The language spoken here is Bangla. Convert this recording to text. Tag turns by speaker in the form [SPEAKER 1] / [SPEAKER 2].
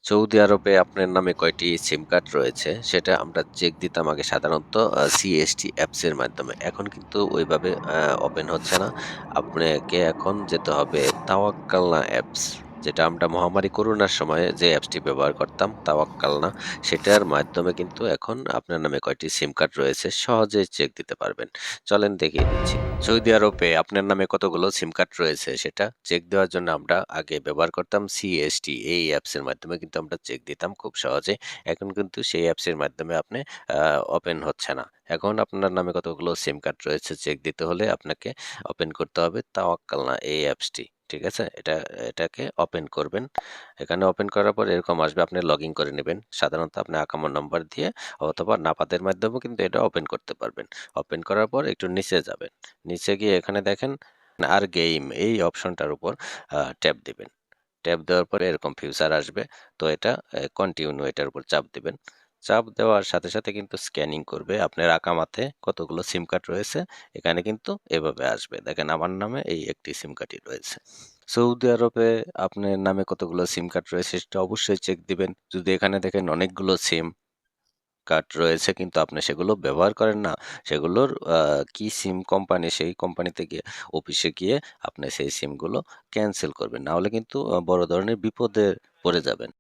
[SPEAKER 1] সৌদি আরবে আপনার নামে কয়টি সিম কার্ড রয়েছে সেটা আমরা চেক দিতাম আগে সাধারণত সিএসটি অ্যাপসের মাধ্যমে। এখন কিন্তু ওইভাবে ওপেন হচ্ছে না। আপনাকে এখন যেতে হবে তাওয়াক্কালনা অ্যাপস। যেটা আমরা মহামারী করোনার সময় যে অ্যাপসটি ব্যবহার করতাম তাওয়াক্কালনা, সেটার মাধ্যমে কিন্তু এখন আপনার নামে কয়টি সিম কার্ড রয়েছে সহজেই চেক দিতে পারবেন। চলেন দেখিয়ে দিচ্ছি। সৌদি আরবে আপনার নামে কতগুলো সিম কার্ড রয়েছে সেটা চেক দেওয়ার জন্য আমরা আগে ব্যবহার করতাম সিএসটি। এই অ্যাপসের মাধ্যমে কিন্তু আমরা চেক দিতাম খুব সহজে। এখন কিন্তু সেই অ্যাপসের মাধ্যমে আপনি ওপেন হচ্ছে না। এখন আপনার নামে কতগুলো সিম কার্ড রয়েছে চেক দিতে হলে আপনাকে ওপেন করতে হবে তাওয়াক্কালনা এই অ্যাপসটি। ঠিক আছে? এটাকে ওপেন করবেন। এখানে ওপেন করার পর এরকম আসবে, আপনি লগইন করে নিবেন। সাধারণত আপনি আকামার নাম্বার দিয়ে অথবা নাপাতের মাধ্যমেও কিন্তু এটা ওপেন করতে পারবেন। ওপেন করার পর একটু নিচে যাবেন। নিচে গিয়ে এখানে দেখেন আর গেম এই অপশনটার উপর ট্যাপ দিবেন। ট্যাপ দেওয়ার পরে এরকম ফিউচার আসবে। তো এটা কন্টিনিউ এটার উপর চাপ দিবেন। চাপ দেওয়ার সাথে, সাথে কিন্তু স্ক্যানিং করবে আপনার আকামাতে কতগুলো সিম কার্ড রয়েছে। এখানে কিন্তু এভাবে আসবে। দেখেন আমার নামে এই একটি সিম কার্ডই রয়েছে। সৌদি আরবে আপনার নামে কতগুলো সিম কার্ড রয়েছে সেটা অবশ্যই চেক দিবেন। যদি এখানে দেখেন অনেকগুলো সিম কার্ড রয়েছে কিন্তু আপনি সেগুলো ব্যবহার করেন না, সেগুলোর কি সিম কোম্পানি সেই কোম্পানিতে গিয়ে অফিসে গিয়ে আপনি সেই সিমগুলো ক্যানসেল করবেন। না হলে কিন্তু বড় ধরনের বিপদে পড়ে যাবেন।